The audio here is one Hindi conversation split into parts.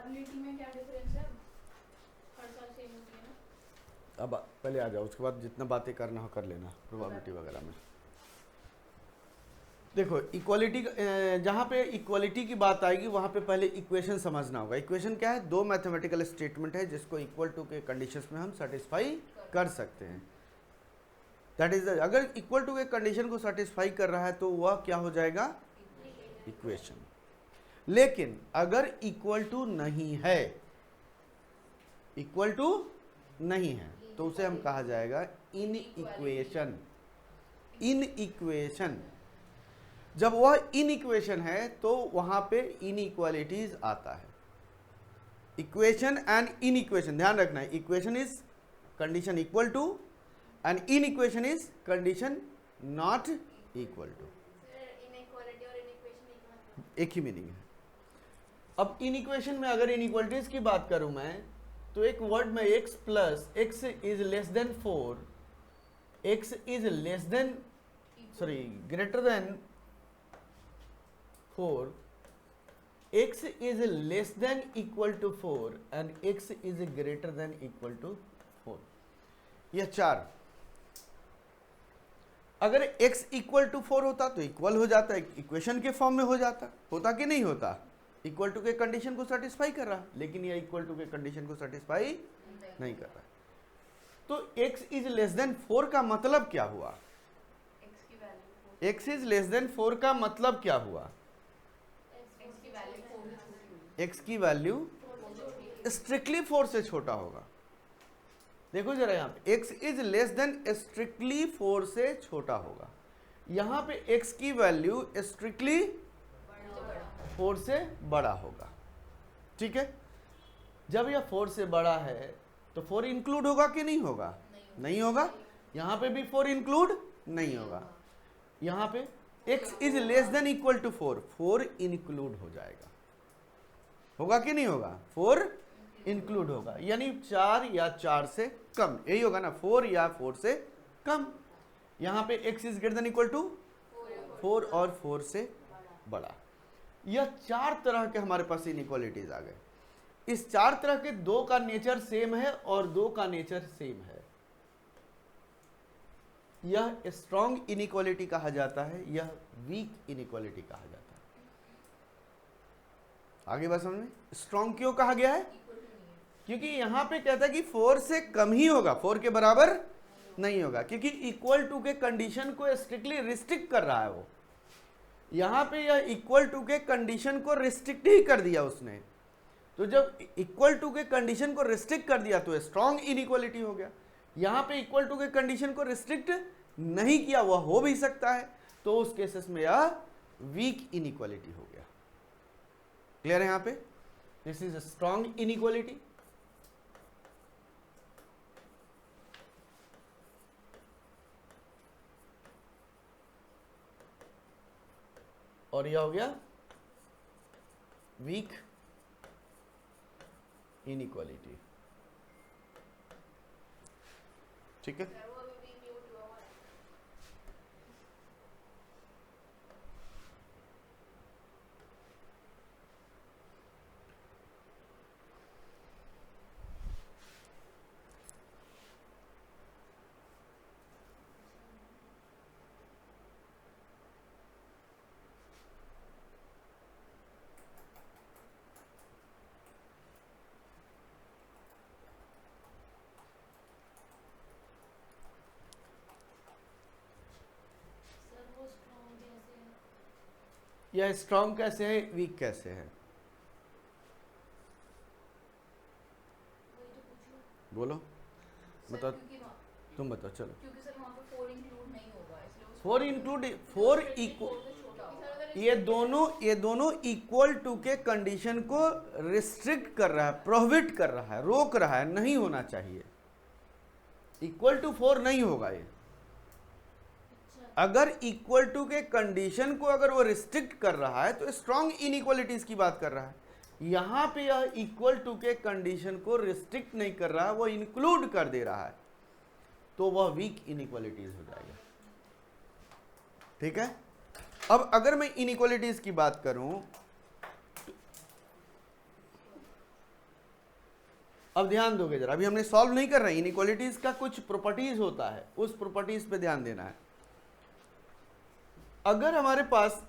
प्रोबेबिलिटी में क्या डिफरेंस है? हर साल सेम होती है ना? अब पहले आ जाओ, उसके बाद जितना बातें करना हो कर लेना प्रोबेबिलिटी वगैरह में। देखो इक्वालिटी, जहाँ पे इक्वालिटी की बात आएगी वहाँ पे पहले इक्वेशन समझना होगा। इक्वेशन क्या है? दो मैथमेटिकल स्टेटमेंट है जिसको इक्वल टू के कंडीशंस में हम सेटिस्फाई कर सकते हैं। दैट इज, अगर इक्वल टू के कंडीशन को सेटिस्फाई कर रहा है तो वह क्या हो जाएगा? इक्वेशन। लेकिन अगर इक्वल टू नहीं है, इक्वल टू नहीं है तो उसे हम कहा जाएगा इन इक्वेशन। इन इक्वेशन, जब वह इन इक्वेशन है तो वहां पे इनइक्वालिटीज आता है। इक्वेशन एंड इन इक्वेशन, ध्यान रखना है, equation is condition equal to and inequation is condition not equal to. Inequality और इनइक्वेशन एक ही मीनिंग है। अब इन इक्वेशन में अगर इनइक्वालिटीज की बात करूं मैं, तो एक वर्ड में x plus x is less than 4, x is less than, sorry greater than 4, x is less than equal to 4 and x is greater than equal to 4। यह चार, अगर x इक्वल टू 4 होता तो इक्वल हो जाता, इक्वेशन के फॉर्म में हो जाता, होता कि नहीं होता? इक्वल टू के कंडीशन को सेटिस्फाई कर रहा, लेकिन यह इक्वल टू के कंडीशन को सेटिस्फाई नहीं कर रहा। तो x इज लेस देन 4 का मतलब क्या हुआ? x इज लेस देन 4 का मतलब क्या हुआ? x की वैल्यू स्ट्रिक्टली 4 से छोटा होगा। देखो जरा यहाँ पे x is less then strictly 4 से छोटा होगा। यहाँ पे x की वैल्यू स्ट्रिक्टली 4 से बड़ा होगा। ठीक है, जब यह 4 से बड़ा है तो 4 इंक्लूड होगा कि नहीं होगा? नहीं होगा। यहाँ पे भी 4 इंक्लूड नहीं होगा। यहाँ पे x is less than equal to 4, 4 include हो जाएगा। होगा कि नहीं होगा? 4 इंक्लूड होगा, यानी 4 या 4 से कम, यही होगा ना, 4 या 4 से कम। यहाँ पे x is greater than equal to 4 और 4 से बड़ा। यह चार तरह के हमारे पास इनइक्वालिटीज आ गए। इस चार तरह के दो का नेचर सेम है और दो का नेचर सेम है। यह स्ट्रॉन्ग इनइक्वालिटी कहा जाता है, यह वीक इनइक्वालिटी कहा जाता है। आगे बात समझ में? स्ट्रॉन्ग क्यों कहा गया है? क्योंकि यहां पे कहता है कि 4 से कम ही होगा, 4 के बराबर नहीं होगा, क्योंकि इक्वल टू के कंडीशन को स्ट्रिक्टली रिस्ट्रिक्ट कर रहा है वो। यहां पे यह इक्वल टू के कंडीशन को रिस्ट्रिक्ट ही कर दिया उसने। तो जब इक्वल टू के कंडीशन को रिस्ट्रिक्ट कर दिया तो स्ट्रॉन्ग इनइक्वालिटी हो गया। यहां पे इक्वल टू के कंडीशन को रिस्ट्रिक्ट नहीं किया, वह हो भी सकता है, तो उस केसेस में यह वीक इनइक्वालिटी हो गया। क्लियर है? यहां पे दिस इज स्ट्रॉन्ग इनइक्वालिटी। और यह हो गया वीक इनइक्वालिटी। ठीक है, यह स्ट्रॉन्ग कैसे है, वीक कैसे है? बोलो, बताओ, तुम बताओ। चलो, क्योंकि सर वहाँ पे 4 इंक्लूड नहीं होगा, इसलिए 4 इंक्लूड, 4 इक्वल, ये दोनों इक्वल टू के कंडीशन को रिस्ट्रिक्ट कर रहा है, प्रोहिबिट कर रहा है, रोक रहा है, नहीं होना चाहिए। इक्वल टू 4 नहीं होगा ये। अगर इक्वल टू के कंडीशन को अगर वो रिस्ट्रिक्ट कर रहा है तो स्ट्रॉन्ग इनइक्वालिटीज की बात कर रहा है। यहां पे यह इक्वल टू के कंडीशन को रिस्ट्रिक्ट नहीं कर रहा है, वो इंक्लूड कर दे रहा है, तो वह वीक इनइक्वालिटीज हो जाएगा। ठीक है, अब अगर मैं इनइक्वालिटीज की बात करूं अब ध्यान दोगे जरा, अभी हमने सॉल्व नहीं कर रहे, इनइक्वालिटीज का कुछ प्रॉपर्टीज होता है, उस प्रॉपर्टीज पे ध्यान देना है। अगर हमारे पास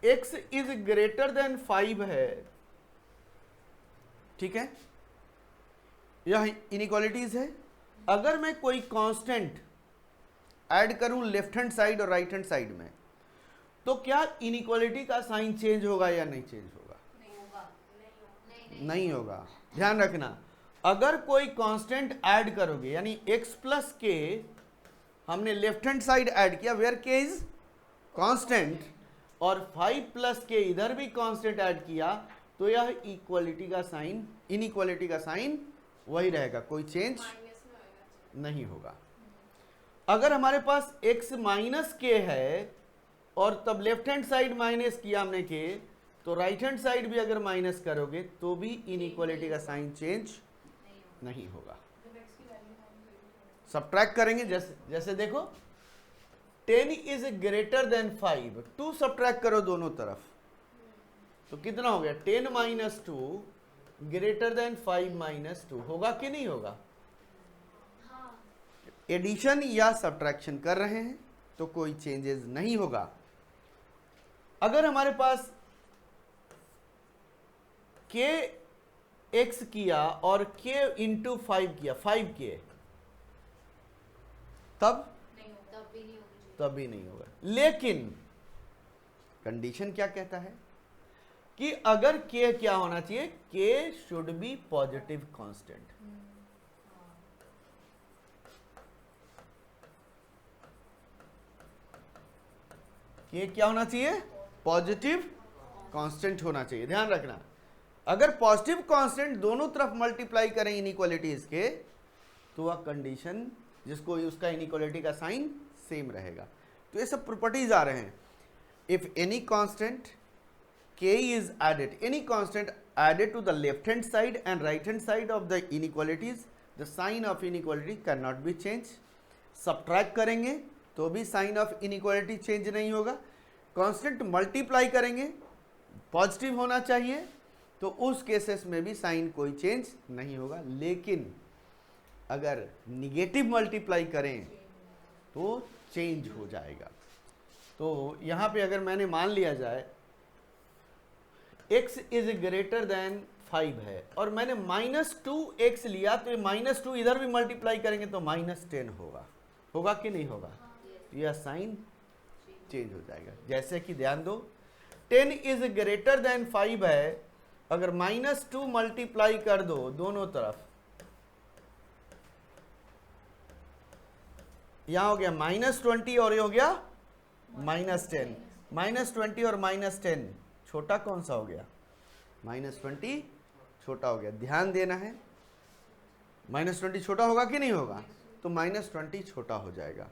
x इज ग्रेटर देन 5 है, ठीक है, यह इनइक्वालिटीज है। अगर मैं कोई कांस्टेंट ऐड करूं लेफ्ट हैंड साइड और राइट हैंड साइड में, तो क्या इनइक्वालिटी का साइन चेंज होगा या नहीं चेंज होगा? नहीं होगा। ध्यान रखना, अगर कोई कांस्टेंट ऐड करोगे, यानी x प्लस के हमने लेफ्ट हैंड साइड ऐड किया, वेयर के इज कांस्टेंट, और 5 प्लस के इधर भी कांस्टेंट ऐड किया, तो यह इक्वालिटी का साइन, इनइक्वालिटी का साइन वही रहेगा, कोई चेंज नहीं होगा। अगर हमारे पास x माइनस के है और तब लेफ्ट हैंड साइड माइनस किया हमने के, तो राइट हैंड साइड भी अगर माइनस करोगे तो भी इनइक्वालिटी का साइन चेंज नहीं होगा। सब्ट्रैक्ट करेंगे, जैसे देखो 10 इज ग्रेटर देन 5, 2 सब्ट्रैक्ट करो दोनों तरफ, तो कितना हो गया? 10 माइनस 2 ग्रेटर देन 5 माइनस 2, होगा कि नहीं होगा? एडिशन या सब्ट्रैक्शन कर रहे हैं तो कोई चेंजेस नहीं होगा। अगर हमारे पास k x किया और k इंटू 5 किया, 5k, तब भी नहीं होगा। लेकिन कंडीशन क्या कहता है कि अगर k क्या होना चाहिए? k should be positive constant. k क्या होना चाहिए? पॉजिटिव कांस्टेंट होना चाहिए। ध्यान रखना, अगर पॉजिटिव कांस्टेंट दोनों तरफ मल्टीप्लाई करें इनइक्वालिटीज के, तो वह कंडीशन जिसको उसका इनइक्वालिटी का साइन सेम रहेगा। तो ये सब प्रॉपर्टीज आ रहे हैं। If any constant k is added, any constant added to the left hand side and right hand side of the inequalities, the sign of inequality cannot be changed. Subtract करेंगे तो भी साइन ऑफ इनइक्वालिटी चेंज नहीं होगा। कांस्टेंट मल्टीप्लाई करेंगे, पॉजिटिव होना चाहिए, तो उस केसेस में भी साइन कोई चेंज नहीं होगा। लेकिन अगर निगेटिव मल्टीप्लाई करें तो चेंज हो जाएगा। तो यहाँ पे अगर मैंने मान लिया जाए x इज ग्रेटर देन 5 है और मैंने -2x लिया, तो -2 इधर भी मल्टीप्लाई करेंगे तो -10 होगा। होगा कि नहीं होगा? यह साइन चेंज हो जाएगा। जैसे कि ध्यान दो, 10 इज ग्रेटर देन 5 है, अगर -2 मल्टीप्लाई कर दो दोनों तरफ, यहां हो गया -20 और ये हो गया -10। -20 और -10 छोटा कौन सा हो गया? -20 छोटा हो गया। ध्यान देना है, -20 छोटा होगा कि नहीं होगा? तो -20 छोटा हो जाएगा।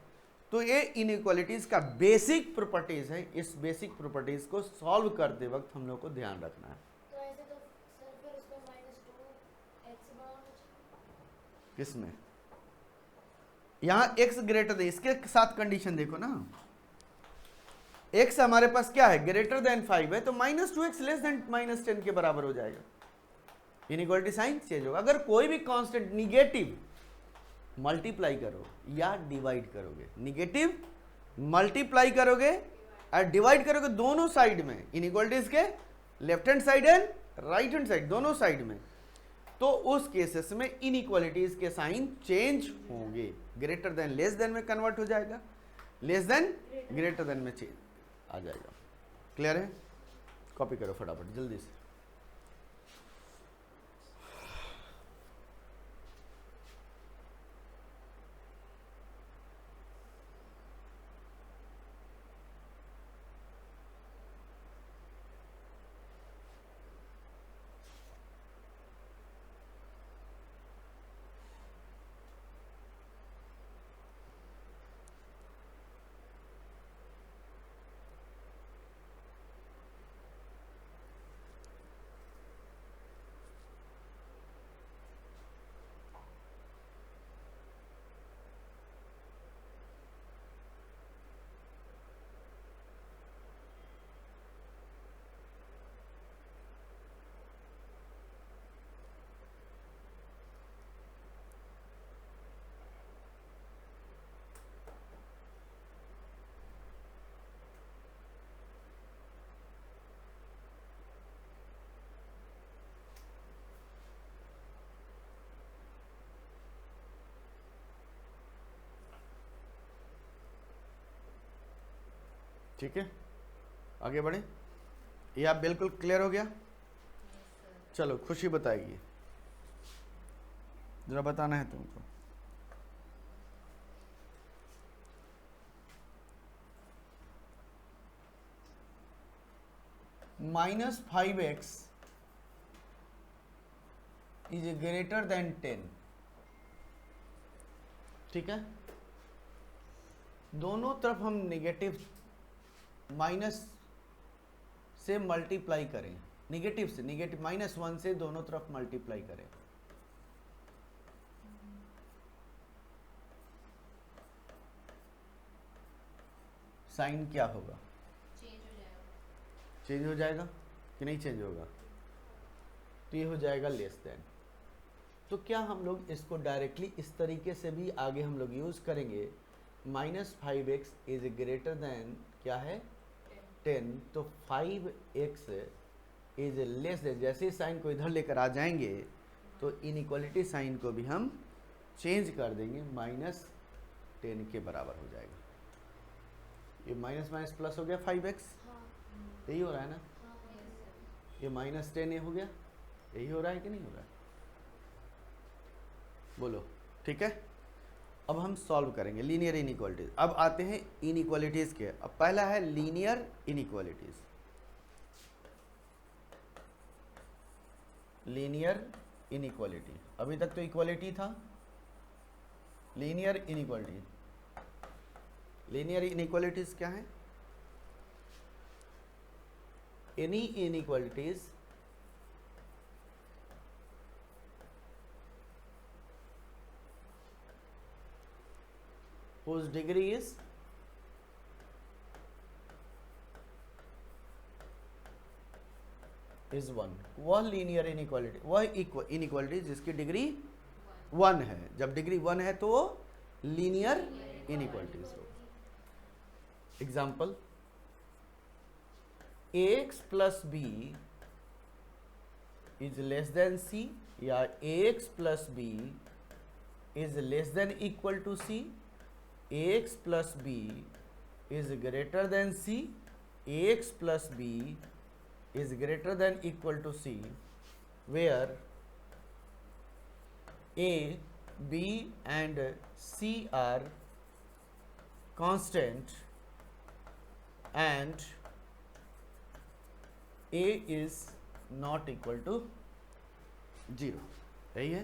तो ये इनइक्वालिटीज का बेसिक प्रॉपर्टीज है। इस बेसिक प्रॉपर्टीज को सॉल्व करते वक्त हम लोग को ध्यान रखना है। तो ऐसे तो सर फिर उसमें -2x बराबर हो। किसमें? यहाँ x ग्रेटर देन, इसके साथ कंडीशन देखो ना, x हमारे पास क्या है? ग्रेटर देन 5 है, तो -2x लेस देन -10 के बराबर हो जाएगा। इनइक्वालिटी साइन चेंज होगा। अगर कोई भी कांस्टेंट निगेटिव मल्टीप्लाई करो या डिवाइड करोगे, निगेटिव मल्टीप्लाई करोगे और डिवाइड करोगे दोनों साइड में, इनइक्वालिटीज के left hand side and right hand side दोनों साइड में, तो उस केसेस में इनइक्वालिटीज के साइन चेंज होंगे। ग्रेटर देन लेस देन में कन्वर्ट हो जाएगा, लेस देन ग्रेटर देन में चेंज आ जाएगा। क्लियर है? कॉपी करो फटाफट जल्दी से। ठीक है, आगे बढ़े। ये आप बिल्कुल क्लियर हो गया? चलो खुशी बताएगी, जरा बताना है तुमको। -5x इज ग्रेटर देन 10, ठीक है। दोनों तरफ हम नेगेटिव माइनस से मल्टीप्लाई करें, नेगेटिव से, नेगेटिव -1 से दोनों तरफ मल्टीप्लाई करें। साइन क्या होगा? चेंज हो जाएगा कि नहीं चेंज होगा? तो ये हो जाएगा लेस देन। तो क्या हम लोग इसको डायरेक्टली इस तरीके से भी आगे हम लोग यूज करेंगे? -5x इज ग्रेटर देन क्या है? 10। तो 5x इज लेस देन, जैसे ही साइन को इधर लेकर आ जाएंगे तो इनइक्वालिटी साइन को भी हम चेंज कर देंगे, -10 के बराबर हो जाएगा। ये माइनस माइनस प्लस हो गया 5x, यही हो रहा है ना? ये -10 ये हो गया, यही हो रहा है कि नहीं हो रहा है? बोलो, ठीक है। अब हम सॉल्व करेंगे लीनियर इनइक्वालिटीज। अब आते हैं इनइक्वालिटीज के। अब पहला है लीनियर इनइक्वालिटीज। लीनियर इनइक्वालिटी, अभी तक तो इक्वालिटी था। लीनियर इनइक्वालिटी, लीनियर इनइक्वालिटीज क्या है? Any inequalities whose degree is one. वह लीनियर इनइक्वालिटी, वह इनइक्वालिटी जिसकी डिग्री 1 है। जब डिग्री 1 है तो वो लीनियर इनइक्वालिटीज हो। Example, ax plus B is less than C, या ax plus B is less than equal to C, ax plus B is greater than C, ax plus B is greater than equal to C, where A, B and C are constant and A is not equal to 0। यही है।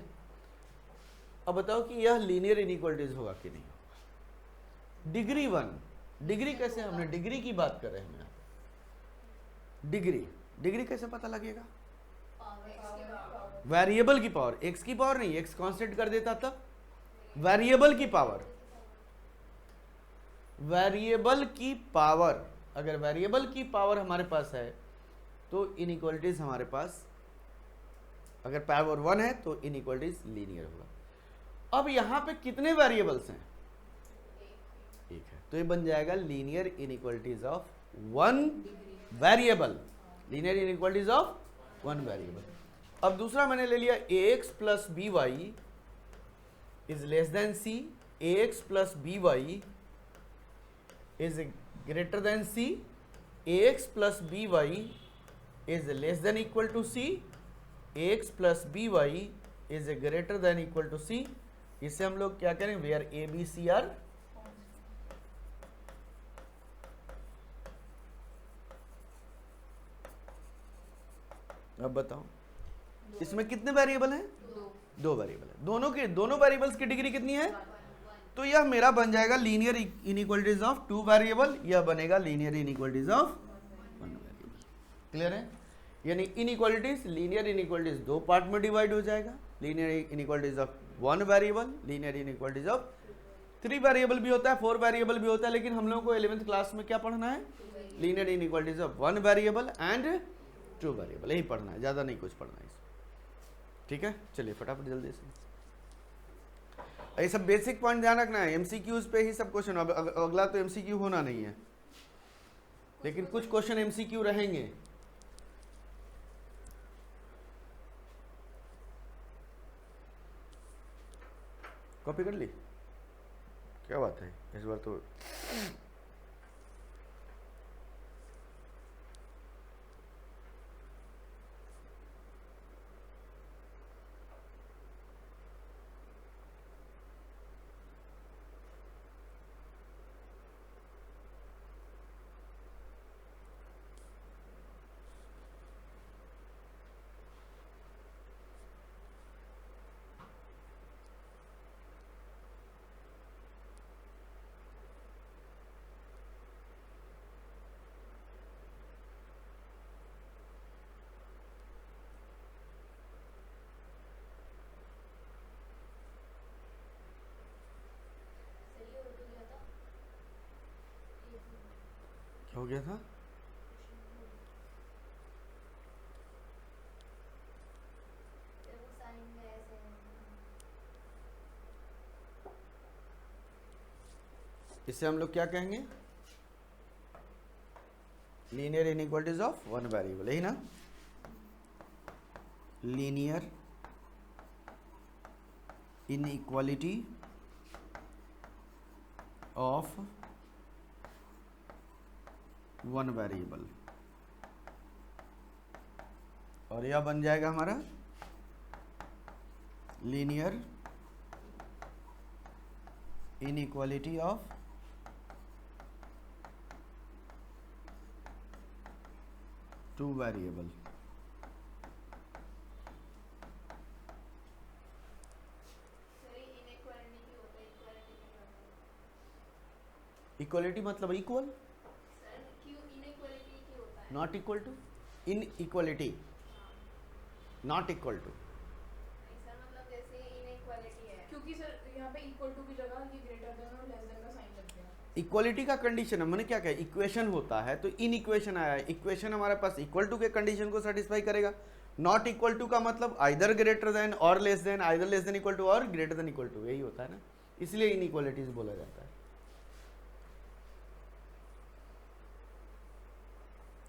अब बताओ कि यह लीनियर इनइक्वालिटीज होगा कि नहीं होगा? डिग्री 1, डिग्री कैसे? हमने डिग्री की बात कर रहे हैं। डिग्री, डिग्री कैसे पता लगेगा? वेरिएबल की पावर, एक्स की पावर नहीं, एक्स कांस्टेंट कर देता तब। वेरिएबल की पावर, वेरिएबल की पावर, अगर वेरिएबल की पावर हमारे पास है तो इनइक्वालिटीज हमारे पास, अगर पावर 1 है तो इनइक्वालिटीज लीनियर होगा। अब यहां पे कितने वेरिएबल्स हैं? एक है, तो ये बन जाएगा linear inequalities of 1 variable, linear inequalities of 1 variable. अब दूसरा मैंने ले लिया ax plus B Y is less than C, ax plus B Y is greater than C, ax plus B Y is less than equal to C, ax plus B Y is greater than equal to C. इसे हम लोग क्या करें? Where A B C are अब बताओ इसमें कितने वेरिएबल हैं? 2 वेरिएबल है। दोनों वेरिएबल्स की डिग्री कितनी है? तो यह मेरा बन जाएगा लीनियर इनइक्वालिटीज ऑफ 2 वेरिएबल, यह बनेगा linear inequalities of 1 variable. Clear है? यानी इनइक्वालिटीज, लीनियर इनइक्वालिटीज 2 पार्ट में डिवाइड हो जाएगा। Linear inequalities of 1 variable, linear inequalities of 3 variable भी होता है, 4 वेरिएबल भी होता है, लेकिन हम लोगों को 11th क्लास में क्या पढ़ना है? Linear inequalities of 1 variable and 2 variable, यही पढ़ना है, ज़्यादा नहीं कुछ पढ़ना है इसमें। ठीक है, चलिए फटाफट जल्दी से। ये सब बेसिक पॉइंट ध्यान रखना है, एमसीक्यूज पे ही सब क्वेश्चन। अगला तो एमसीक्यू होना नहीं है, लेकिन कुछ क्वेश्चन एमसीक्यू रहेंगे। कॉपी कर ली? क्या बात है, इस बार तो हो गया था। इसे हम लोग क्या कहेंगे? Linear inequalities of one variable, यही ना? Linear inequality of one variable, और यह बन जाएगा हमारा linear inequality of two variable. Equality मतलब equal, not equal to, inequality, not equal to. क्योंकि सर यहाँ पे इक्वल टू की जगह ये ग्रेटर देन और लेस देन का साइन लग गया। इक्वलिटी का कंडीशन है, मैंने क्या कहा, इक्वेशन होता है तो इन इक्वेशन आया है, इक्वेशन हमारे पास इक्वल टू के कंडीशन को सेटिस्फाई करेगा। नॉट इक्वल टू का मतलब आइदर ग्रेटर देन और less than, either less than equal to और ग्रेटर देन इक्वल टू, यही होता है ना, इसलिए इन इक्वलिटीज बोला जाता है।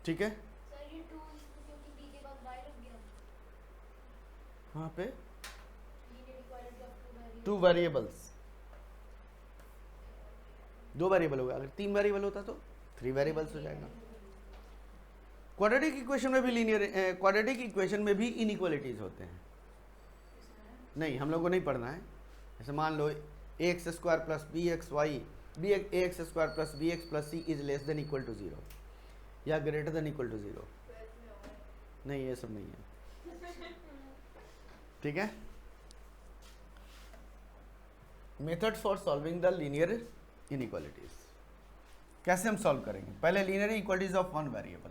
ठीक है, सर ये 2 क्योंकि b के बाद y लग गया, वहां पे linear equality of two variables, दो वेरिएबल होगा, अगर 3 वेरिएबल होता तो 3 वेरिएबल्स हो जाएगा। क्वाड्रेटिक इक्वेशन में भी लीनियर, क्वाड्रेटिक इक्वेशन में भी इनइक्वालिटीज होते हैं। नहीं, हम लोग को नहीं पढ़ना है। जैसे मान लो ax square plus b x y, b ax square plus b x plus c is less than equal to 0 या ग्रेटर देन इक्वल टू 0। नहीं, ये सब नहीं है। ठीक है, method for solving the linear inequalities, कैसे हम सॉल्व करेंगे? पहले linear equalities of one variable,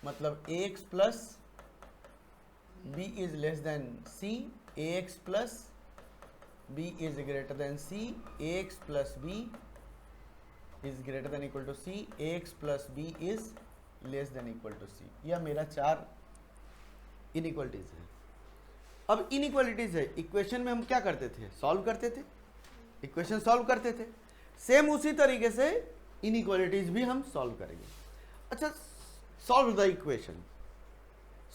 मतलब ax plus b is less than c, ax plus b is greater than c, ax plus b is greater than equal to c, ax plus b is less than equal to c। यह मेरा 4 इनइक्वालिटीज है। अब इनइक्वालिटीज है, इक्वेशन में हम क्या करते थे? सॉल्व करते थे, इक्वेशन सॉल्व करते थे। सेम उसी तरीके से इनइक्वालिटीज भी हम सॉल्व करेंगे। अच्छा, solve the equation,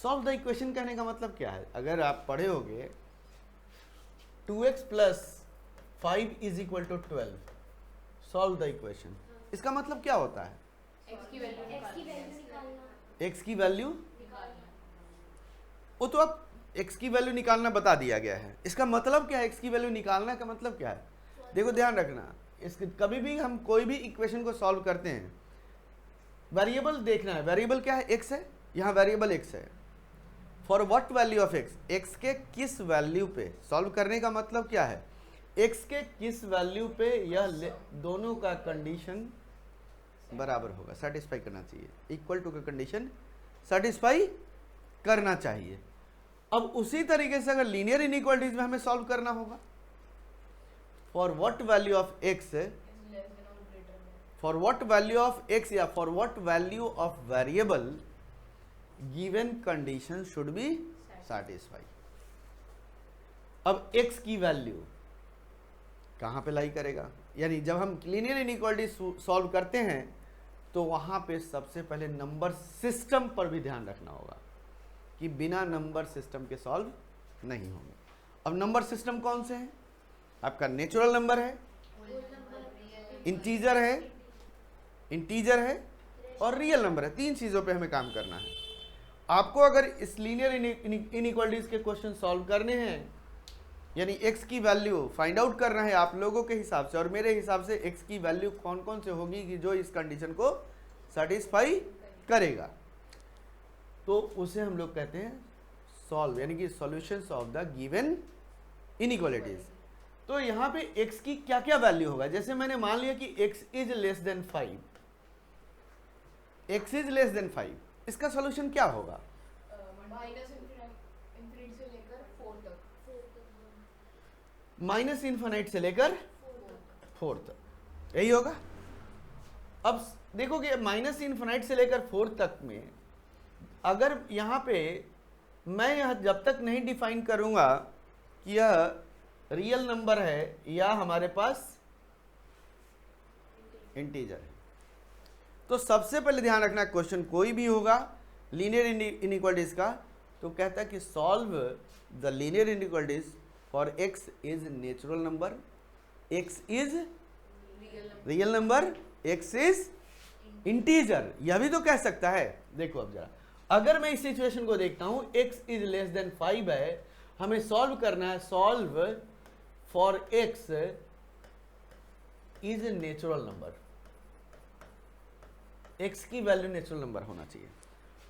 solve the equation कहने का मतलब क्या है? अगर आप पढ़े होगे 2x plus 5 is equal to 12, solve the equation, इसका मतलब क्या होता है? x की वैल्यू निकालना, x की वैल्यू, निकालना। वो तो अब x की वैल्यू निकालना बता दिया गया है। इसका मतलब क्या है? x की वैल्यू निकालना का मतलब क्या है? देखो ध्यान रखना, इसके कभी भी हम कोई भी इक्वेशन को सॉल्व करते हैं, वेरिएबल देखना है। वेरिएबल क्या है? x है, यहाँ वेरिएबल x है। For what value of x, x के किस वैल्यू पे, सॉल्व करने का मतलब क्या है? x के किस वैल्यू पे यह दोनों का कंडीशन बराबर होगा, सेटिस्फाई करना चाहिए, इक्वल टू का कंडीशन सेटिस्फाई करना चाहिए। अब उसी तरीके से अगर लीनियर इनइक्वालिटीज में हमें सॉल्व करना होगा, for what value of x, for what value of x या for what value of variable given condition should be satisfy. अब x की वैल्यू कहां पे लाई करेगा? यानी जब हम लीनियर इनइक्वालिटी सॉल्व करते हैं तो वहां पे सबसे पहले नंबर सिस्टम पर भी ध्यान रखना होगा कि बिना नंबर सिस्टम के सॉल्व नहीं होंगे। अब नंबर सिस्टम कौन से हैं? आपका नेचुरल नंबर है, इंटीजर है और रियल नंबर है। 3 चीज़ों पे हमें काम करना है। आपको अगर इस लीनियर इनइक्वालिटीज के क्वेश्चन सॉल्व करने हैं, यानी x की वैल्यू फाइंड आउट करना है आप लोगों के हिसाब से और मेरे हिसाब से x की वैल्यू कौन कौन से होगी कि जो इस कंडीशन को सेटिस्फाई करेगा, तो उसे हम लोग कहते हैं सॉल्व, यानी कि solutions of the given inequalities. तो यहाँ पे x की क्या क्या वैल्यू होगा? जैसे मैंने मान लिया कि x is less then 5, x is less then 5, इसका सोल्यूशन क्या होगा? माइनस इन्फिनिटी से लेकर 4 तक। माइनस इन्फिनिट से लेकर 4 तक, यही होगा। अब देखोगे माइनस इन्फिनिट से लेकर 4 तक में अगर यहाँ पे मैं यह जब तक नहीं डिफाइन करूंगा कि यह रियल नंबर है या हमारे पास इंटीजर है, तो सबसे पहले ध्यान रखना क्वेश्चन कोई भी होगा लीनियर इनइक्वालिटीज का, तो कहता है कि solve the linear inequalities for x is natural number, x is real number, x is integer. यह भी तो कह सकता है। देखो अब जरा, अगर मैं इस सिचुएशन को देखता हूं x इज लेस देन 5 है, हमें सॉल्व करना है, solve for x is natural number, x की वैल्यू नेचुरल नंबर होना चाहिए।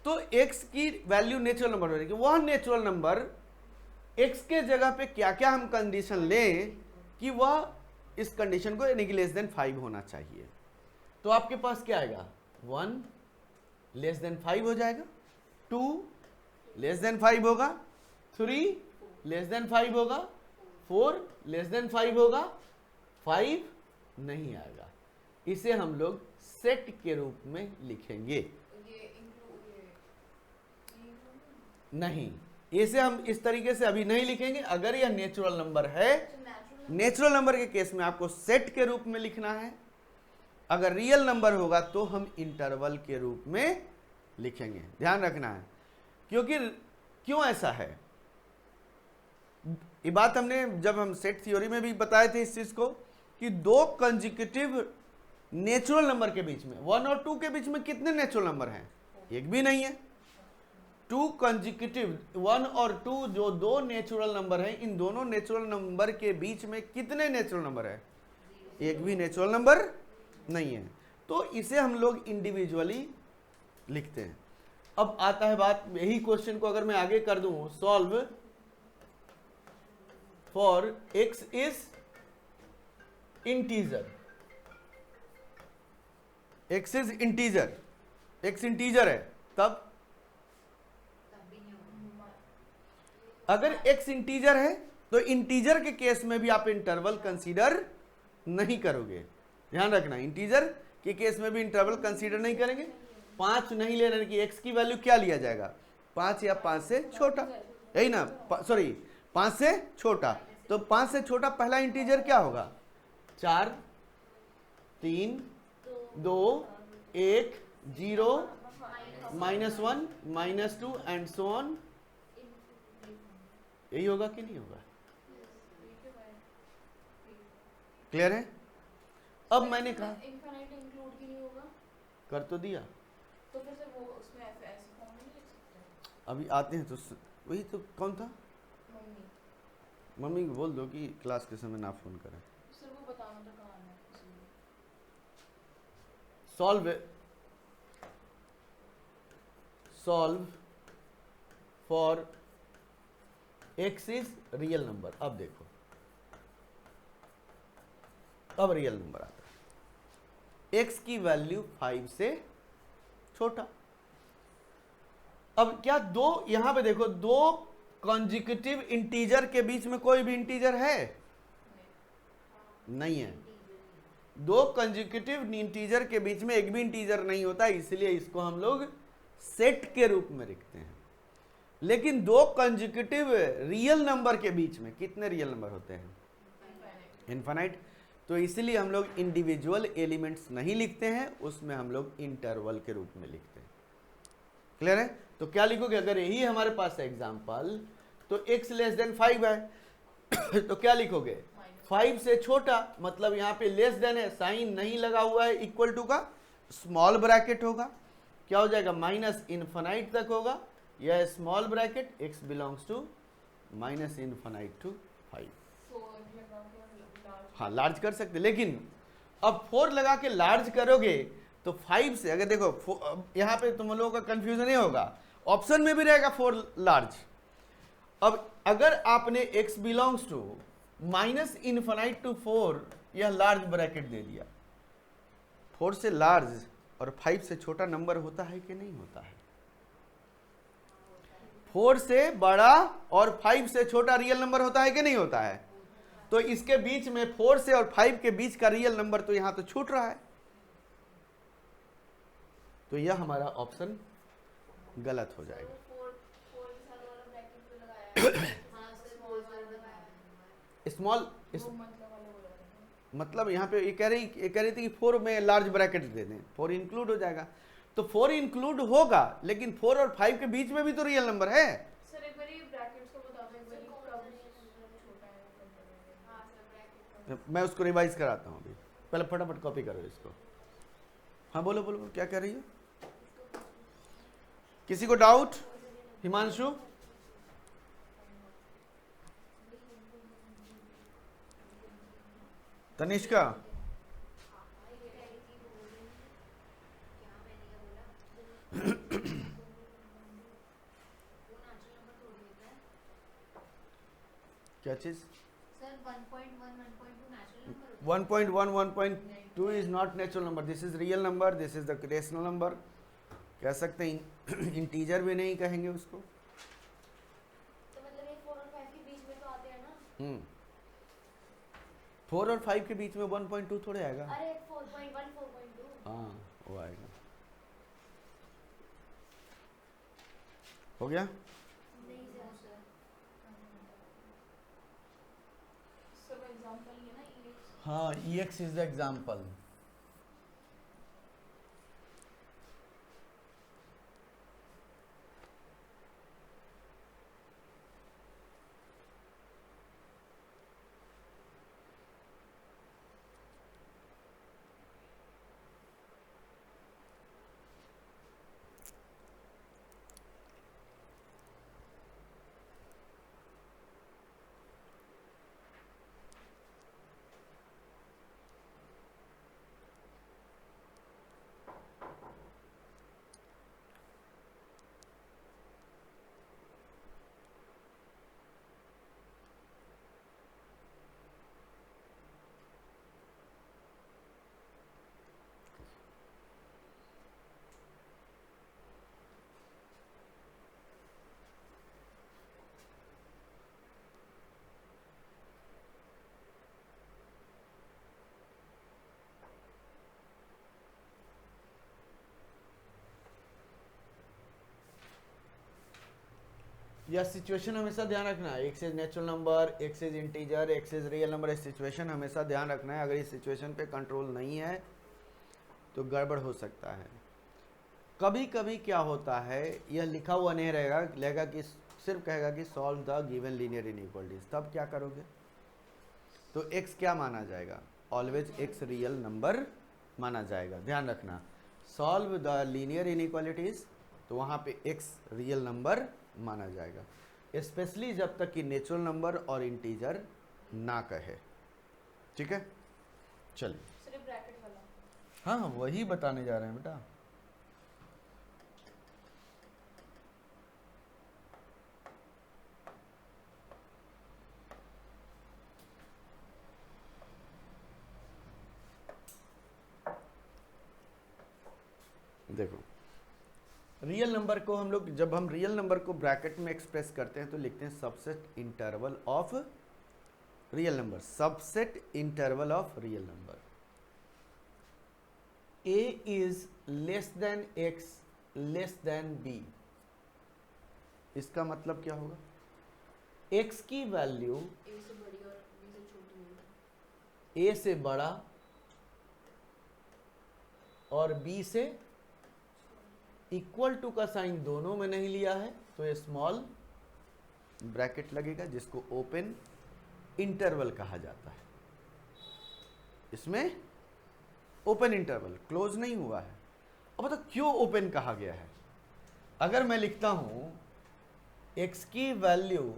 तो x की वैल्यू नेचुरल नंबर होने की, वह नेचुरल नंबर x के जगह पे क्या क्या हम कंडीशन लें कि वह इस कंडीशन को यानी कि लेस देन 5 होना चाहिए। तो आपके पास क्या आएगा, 1 लेस देन 5 हो जाएगा, 2 लेस देन 5 होगा, 3 लेस देन 5 होगा, 4 लेस देन 5 होगा, 5 नहीं आएगा। इसे हम लोग सेट के रूप में लिखेंगे। नहीं, इसे हम इस तरीके से अभी नहीं लिखेंगे। अगर यह नेचुरल नंबर है, नेचुरल नंबर के केस में आपको सेट के रूप में लिखना है। अगर रियल नंबर होगा तो हम इंटरवल के रूप में लिखेंगे, ध्यान रखना है। क्योंकि क्यों ऐसा है, ये बात हमने जब हम सेट थ्योरी में भी बताए थे इस चीज को कि दो कंजिक्यूटिव नेचुरल नंबर के बीच में 1 और 2 के बीच में कितने नेचुरल नंबर हैं? एक भी नहीं है। 2 कंजिक्यूटिव 1 और 2 जो दो नेचुरल नंबर हैं, इन दोनों नेचुरल नंबर के बीच में कितने नेचुरल नंबर है? एक भी नेचुरल नंबर नहीं है। तो इसे हम लोग इंडिविजुअली लिखते हैं। अब आता है बात, यही क्वेश्चन को अगर मैं आगे कर दूं, solve for x is integer, x is integer, x integer है, तब अगर x इंटीजर है तो इंटीजर के केस में भी आप इंटरवल कंसीडर नहीं करोगे। ध्यान रखना, इंटीजर के केस में भी इंटरवल कंसीडर नहीं करेंगे। 5 नहीं ले रहे कि x की वैल्यू क्या लिया जाएगा? 5 या 5 से छोटा, यही ना, सॉरी 5 से छोटा। तो 5 से छोटा पहला इंटीजर क्या होगा? 4, 3, 2, 1, 0, -1, -2 एंड सो ऑन। यही होगा कि नहीं होगा? क्लियर है? अब मैंने कहा इनफाइनाइट इंक्लूड ही नहीं होगा, कर तो दिया, तो फिर से वो उसमें ऐसे फॉर्म में नहीं लिख सकते? अभी आते हैं तो वही तो। कौन था? मम्मी को बोल दो कि क्लास के समय ना फोन करें। सर वो बताना तो कहाँ है इसलिए। Solve for x is real number. अब देखो, अब रियल नंबर आता है, x की वैल्यू 5 से छोटा। अब क्या दो, यहां पे देखो, दो कॉन्जिक्यूटिव इंटीजर के बीच में कोई भी इंटीजर है? नहीं है। दो कॉन्जिक्यूटिव इंटीजर के बीच में एक भी इंटीजर नहीं होता, इसलिए इसको हम लोग सेट के रूप में लिखते हैं। लेकिन दो कॉन्जिक्यूटिव रियल नंबर के बीच में कितने रियल नंबर होते हैं? इनफाइनाइट। तो इसलिए हम लोग इंडिविजुअल एलिमेंट्स नहीं लिखते हैं, उसमें हम लोग इंटरवल के रूप में लिखते हैं। क्लियर है? तो क्या लिखोगे? अगर यही हमारे पास है एग्जाम्पल, तो x लेस देन 5 है तो क्या लिखोगे? 5 से छोटा, मतलब यहाँ पे लेस देन है, साइन नहीं लगा हुआ है, इक्वल टू का स्मॉल ब्रैकेट होगा, क्या हो जाएगा? माइनस इनफाइनाइट तक होगा, यह small bracket x belongs to -infinite to 5। हाँ, लार्ज कर सकते, लेकिन अब 4 लगा के लार्ज करोगे तो 5 से, अगर देखो यहाँ पे तुम लोगों का कंफ्यूजन ये होगा, ऑप्शन में भी रहेगा 4 लार्ज। अब अगर आपने x belongs to -infinite to 4 यह लार्ज ब्रैकेट दे दिया, 4 से लार्ज और 5 से छोटा नंबर होता है कि नहीं होता है? 4 से बड़ा और 5 से छोटा रियल नंबर होता है कि नहीं होता है? तो इसके बीच में 4 से और 5 के बीच का रियल नंबर तो यहां तो छूट रहा है, तो यह हमारा ऑप्शन गलत हो जाएगा। फोर के साथ वाला ब्रैकेट पे लगाया है। हाँ सर स्मॉल वाला लगाया स्मॉल वो मतलब वाला बोला है। मतलब यहाँ पे ये कह रही थी कि 4 में लार्ज ब्रैकेट दे दें, 4 इंक्लूड हो जाएगा। तो 4 इंक्लूड होगा, लेकिन 4 और 5 के बीच में भी तो रियल नंबर है। सर एक बारी ब्रैकेट्स को बता दो, एक बारी प्रॉब्लम छोटा है। हाँ सर ब्रैकेट मैं उसको रिवाइज कराता हूँ अभी, पहले फटाफट कॉपी करो इसको। हाँ बोलो बोलो बोलो, क्या कह रही हो? किसी को डाउट? हिमांशु? तनिष्का? क्या चीज? Sir 1.1 1.2 natural number 1.1 1.2 is not natural number, this is real number, this is the rational number. कह सकते हैं इंटीजर भी नहीं कहेंगे उसको। तो मतलब ये 4 और 5 के बीच में तो आते हैं ना। 4 और 5 के बीच में 1.2 थोड़े आएगा। अरे 4.1 4.2 हाँ वो आएगा। हो गया? नहीं सर सब एग्जांपल ये ना ये हाँ, EX इज द एग्जाम्पल। यह सिचुएशन हमेशा ध्यान रखना है। X is natural number, x is integer, x is real number. इस सिचुएशन हमेशा ध्यान रखना है। अगर इस सिचुएशन पे कंट्रोल नहीं है तो गड़बड़ हो सकता है। कभी कभी क्या होता है, यह लिखा हुआ नहीं रहेगा कि सिर्फ कहेगा कि solve the given linear inequalities, तब क्या करोगे? तो एक्स क्या माना जाएगा? ऑलवेज एक्स रियल नंबर माना जाएगा। ध्यान रखना, सॉल्व द लीनियर इनइक्वालिटीज, तो वहाँ पे एक्स रियल नंबर माना जाएगा, स्पेशली जब तक कि नेचुरल नंबर और इंटीजर ना कहे। ठीक है, चलिए। सिर्फ ब्रैकेट वाला। हाँ वही बताने जा रहे हैं बेटा। देखो, रियल नंबर को हम लोग, जब हम रियल नंबर को ब्रैकेट में एक्सप्रेस करते हैं तो लिखते हैं subset interval of real number, subset interval of real number. a is less then x less then b, इसका मतलब क्या होगा? x की वैल्यू ए से बड़ी और बी से छोटी है। a से बड़ा और b से इक्वल टू का साइन दोनों में नहीं लिया है, तो ये स्मॉल ब्रैकेट लगेगा, जिसको ओपन इंटरवल कहा जाता है। इसमें ओपन इंटरवल, क्लोज नहीं हुआ है। अब बताओ क्यों ओपन कहा गया है? अगर मैं लिखता हूं x की वैल्यू,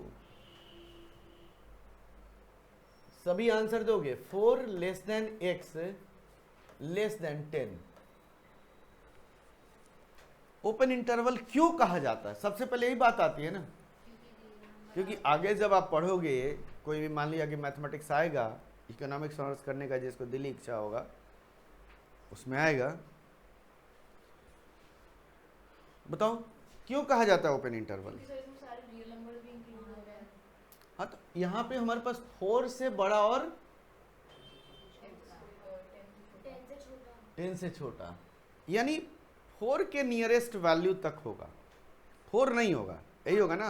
सभी आंसर दोगे, 4 less then x less than 10, open interval क्यों कहा जाता है? सबसे पहले यही बात आती है ना, क्योंकि आगे जब आप पढ़ोगे, कोई भी मान लिया कि मैथमेटिक्स आएगा, इकोनॉमिक्स ऑनर्स करने का जिसको दिली इच्छा होगा उसमें आएगा, बताओ क्यों कहा जाता है ओपन इंटरवल? क्योंकि सर इसमें सारे रियल नंबर्स भी इंक्लूड हो रहे हैं। हाँ, तो यहाँ पे हमारे पास 4 से बड़ा और 10 से छोटा 10 से छोटा, यानी 4 के नियरेस्ट वैल्यू तक होगा, 4 नहीं होगा, यही होगा ना,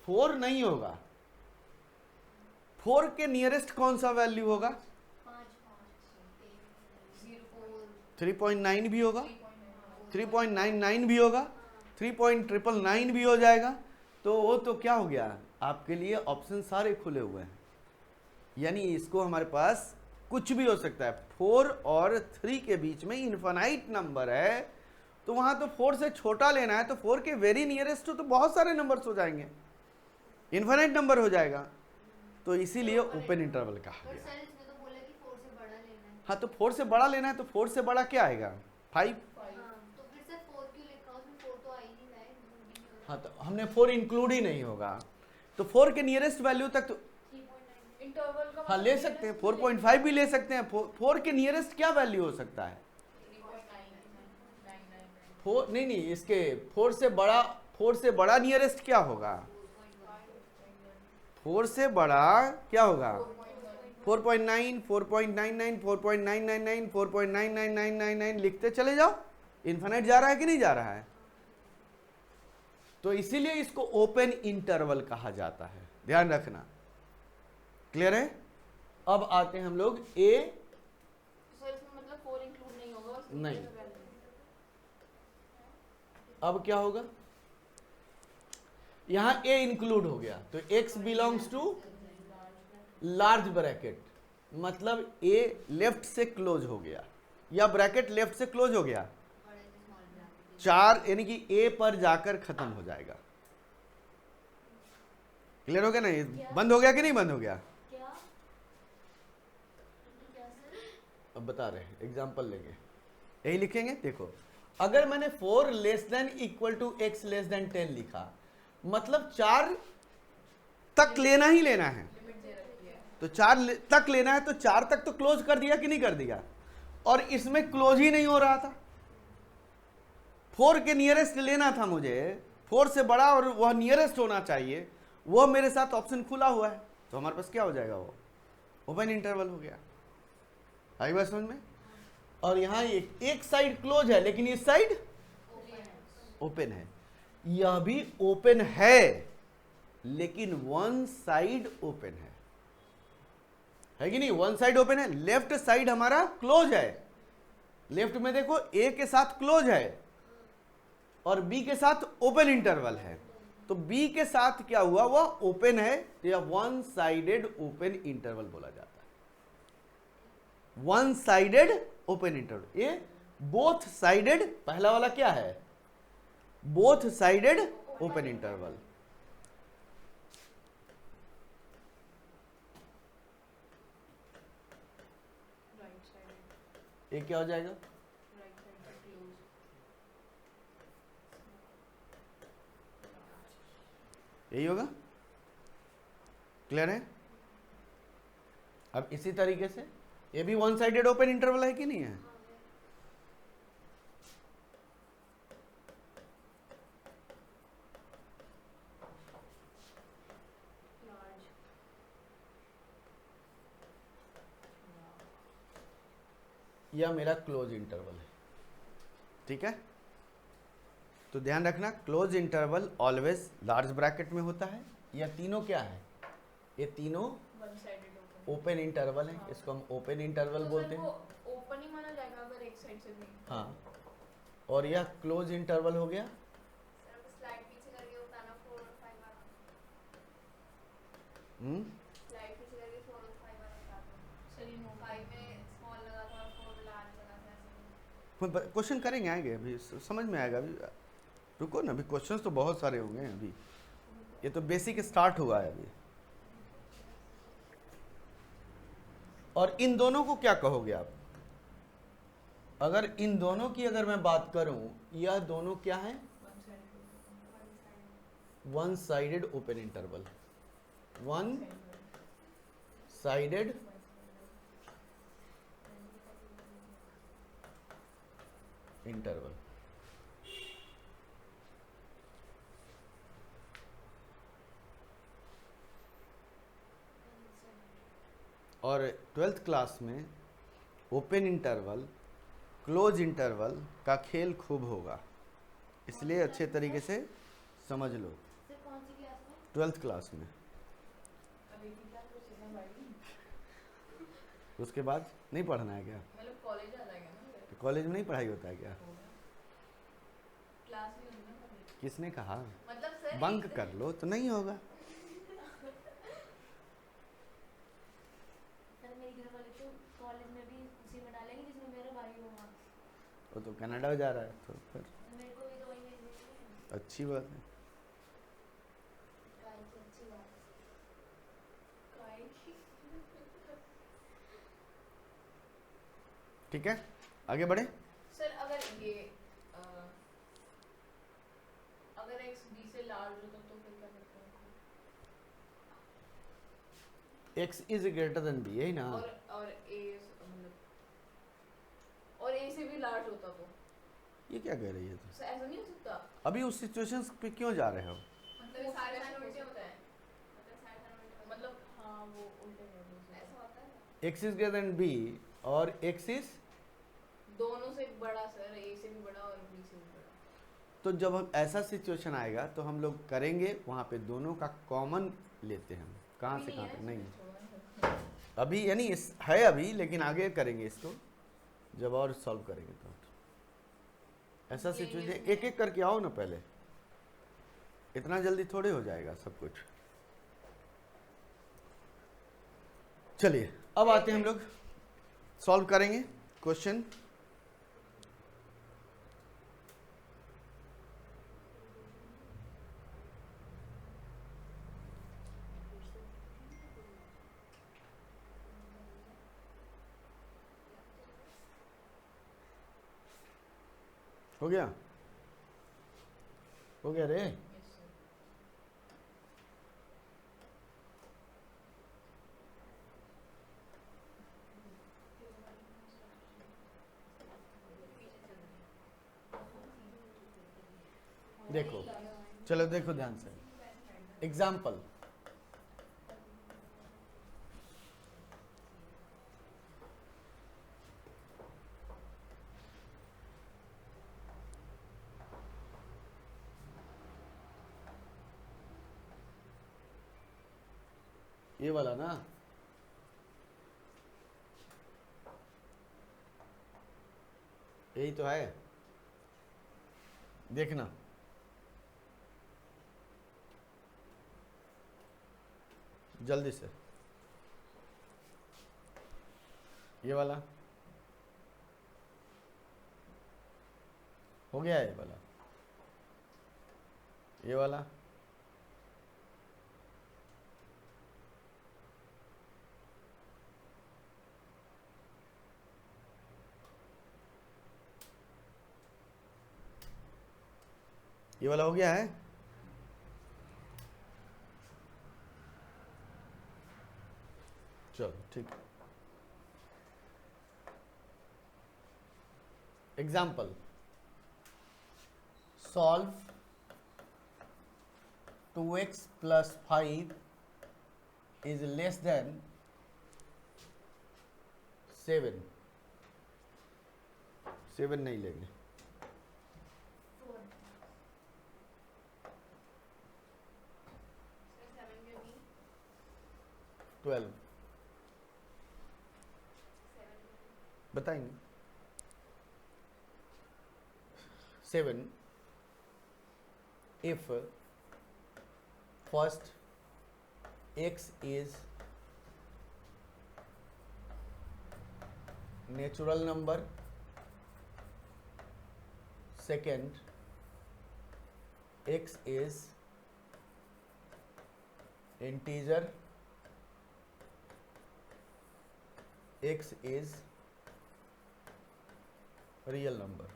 4 नहीं होगा, 4 के नियरेस्ट कौन सा वैल्यू होगा? 3.9 भी होगा, 3.99 भी होगा, 3.999 भी हो जाएगा। तो वो तो क्या हो गया, आपके लिए ऑप्शन सारे खुले हुए हैं, यानी इसको हमारे पास कुछ भी हो सकता है। 4 और 3 के बीच में इनफाइनाइट नंबर है, तो वहां तो 4 से छोटा लेना है, तो 4 के वेरी नियरेस्ट तो बहुत सारे नंबर्स हो जाएंगे, इनफाइनाइट नंबर हो जाएगा, तो इसीलिए ओपन इंटरवल कहा पर गया। सर इसमें तो बोला कि 4 से बड़ा लेना है। हाँ, तो 4 से बड़ा लेना है, तो 4 से बड़ा क्या आएगा? 5। हाँ, तो फिर सर 4 क्यों लिखा? उसमें 4 तो आ ही नहीं रहा है, include ही नहीं हो रहा। हाँ, तो हमने 4 इंक्लूड ही नहीं होगा, तो 4 के नियरेस्ट वैल्यू तक तो 3.9 इंटरवल का हाँ ले सकते हैं, 4.5 भी ले सकते हैं। 4 के नियरेस्ट क्या वैल्यू हो सकता है? 4 नहीं, इसके 4 से बड़ा नियरेस्ट क्या होगा? 4 से बड़ा क्या होगा? 4.9, 4.99, 4.999, 4.99999 लिखते चले जाओ, इन्फिनिट जा रहा है कि नहीं जा रहा है? तो इसीलिए इसको ओपन इंटरवल कहा जाता है, ध्यान रखना। क्लियर है? अब आते हैं हम लोग ए। सर इसमें मतलब 4 इंक्लूड नहीं होगा और नहीं। value। अब क्या होगा? यहां ए इंक्लूड हो गया, तो x belongs to large bracket, मतलब ए लेफ्ट से क्लोज हो गया, या ब्रैकेट लेफ्ट से क्लोज हो गया, बड़े से small bracket। 4 यानी कि ए पर जाकर खत्म हो जाएगा। क्लियर हो गया ना? ये बंद हो गया कि नहीं बंद हो गया? क्या? क्या सर? अब बता रहे हैं, एग्जाम्पल लेंगे, यही लिखेंगे। देखो, अगर मैंने 4 less than equal to x less than 10 लिखा, मतलब 4 तक लेना ही लेना है, लिमिट दे रखी है। तो 4 तक लेना है, तो 4 तक तो क्लोज कर दिया कि नहीं कर दिया? और इसमें क्लोज ही नहीं हो रहा था, 4 के नियरेस्ट लेना था मुझे, 4 से बड़ा और वह नियरेस्ट होना चाहिए, वह मेरे साथ ऑप्शन खुला हुआ है, तो हमारे पास क्या हो जाएगा? वो ओपन इंटरवल हो गया। आई बात समझ में? और यहां एक साइड क्लोज है, लेकिन इस साइड ओपन है, यह भी ओपन है, लेकिन वन साइड ओपन है कि नहीं? वन साइड ओपन है, लेफ्ट साइड हमारा क्लोज है। लेफ्ट में देखो, ए के साथ क्लोज है और बी के साथ ओपन इंटरवल है, तो बी के साथ क्या हुआ? वह ओपन है, तो यह वन साइडेड ओपन इंटरवल बोला जाता है। वन साइडेड ओपन इंटरवल, ये बोथ साइडेड, पहला वाला क्या है? Both sided open interval. Right side, ये क्या हो जाएगा? राइट साइड पे क्लोज। यही होगा। क्लियर है? अब इसी तरीके से ये भी वन साइडेड ओपन इंटरवल है कि नहीं है? लार्ज, यह मेरा क्लोज इंटरवल है, ठीक है? तो ध्यान रखना, close interval always large bracket में होता है। यह तीनों क्या है? ये तीनों one sided open. Open interval है, हाँ। इसको हम ओपन इंटरवल बोलते हैं। ओपन ही माना जाएगा अगर एक साइड से भी। हाँ, और यह क्लोज इंटरवल हो गया। सर अब स्लाइड पीछे करके बताना 4 और 5 वाला। स्लाइड पीछे करके 4 और 5 वाला बता दो। सर ये नो 5 में स्मॉल लगा था और 4 में लार्ज लगा था, ऐसे। क्वेश्चन करेंगे, आएंगे अभी, समझ में आएगा अभी, रुको ना, अभी क्वेश्चंस तो बहुत सारे होंगे अभी, ये तो बेसिक स्टार्ट हुआ है अभी। और इन दोनों को क्या कहोगे आप? अगर इन दोनों की अगर मैं बात करूं, यह दोनों क्या है? One sided one sided open interval, one sided interval. और 12th क्लास में ओपन इंटरवल क्लोज इंटरवल का खेल खूब होगा, इसलिए अच्छे तरीके से समझ लो। सर कौन सी क्लास में? 12th क्लास में। अभी की क्या कुछ है भाई, उसके बाद नहीं पढ़ना है क्या? मतलब कॉलेज आ जाएगा ना फिर। तो कॉलेज में नहीं पढ़ाई होता है क्या? क्लास भी होगी ना कॉलेज। किसने कहा? मतलब सर बंक कर लो तो नहीं होगा। सर मेरे घर वाले तो कॉलेज में भी उसी में डालेंगे जिसमें मेरा भाई होगा। वो तो कनाडा जा रहा है तो फिर मेरे को भी तो वही मिल रही है। अच्छी बात है। काय की अच्छी बात है। काय की। ठीक है, आगे बढ़े। सर अगर ये अगर x b से लार्ज हो तो फिर क्या करते हैं? x is greater then b, यही ना? और a मतलब और a से भी लार्ज होता तो ये क्या कह रही है तू? सर ऐसा नहीं हो सकता? अभी उस सिचुएशन पे क्यों जा रहे हो? मतलब सारे साइन उल्टे होते हैं, मतलब हाँ वो उल्टे हैं ऐसा होता है। x is greater then b और x इज, दोनों से बड़ा सर, a से भी बड़ा और b से भी बड़ा। तो जब हम ऐसा सिचुएशन आएगा तो हम लोग करेंगे वहाँ पे दोनों का कॉमन लेते हैं हम। कहाँ से कहाँ तक? नहीं अभी, यानी इस है अभी, लेकिन आगे करेंगे इसको जब और सॉल्व करेंगे तो। ऐसा सिचुएशन एक एक करके आओ ना, पहले इतना जल्दी थोड़े हो जाएगा सब कुछ। चलिए अब आते हैं हम लोग सॉल्व करेंगे क्वेश्चन। हो गया? हो गया रे? देखो, चलो देखो ध्यान से। एग्जाम्पल, ये वाला ना, यही तो है, देखना। जल्दी से, ये वाला हो गया, ये वाला, ये वाला, ये वाला हो गया है। चलो ठीक है। Example, solve 2x + 5 is less then 7। 7 नहीं लेंगे। 12 बताएंगे। 7 if first x is natural number, second x is integer, x is real number.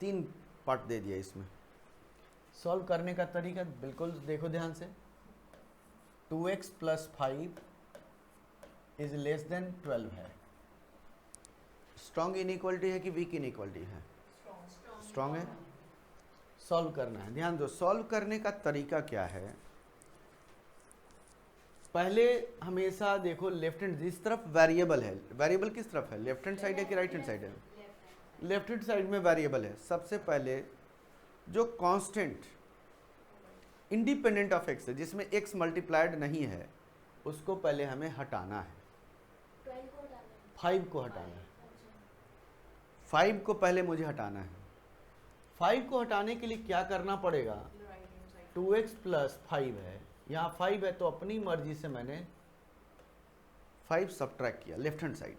3 part दे दिया इसमें। सॉल्व करने का तरीका बिल्कुल देखो ध्यान से। 2x + 5 इज लेस देन 12 है। स्ट्रॉन्ग इनइक्वालिटी है कि वीक इनइक्वालिटी है? स्ट्रॉन्ग है। सॉल्व करना है, ध्यान दो। सॉल्व करने का तरीका क्या है? पहले हमेशा देखो लेफ्ट हैंड, जिस तरफ वेरिएबल है, वेरिएबल किस तरफ है, लेफ्ट हैंड साइड है कि राइट हैंड साइड है? लेफ्ट हैंड साइड में वेरिएबल है। सबसे पहले जो कांस्टेंट इंडिपेंडेंट ऑफ एक्स है, जिसमें एक्स मल्टीप्लाइड नहीं है, उसको पहले हमें हटाना है। 12 को हटाना है। 5 को हटाना है। अच्छा 5 को पहले मुझे हटाना है। 5 को हटाने के लिए क्या करना पड़ेगा? Right hand side 2x plus 5 है, यहाँ 5 है तो अपनी मर्जी से मैंने 5 सब्ट्रैक्ट किया लेफ्ट हैंड साइड,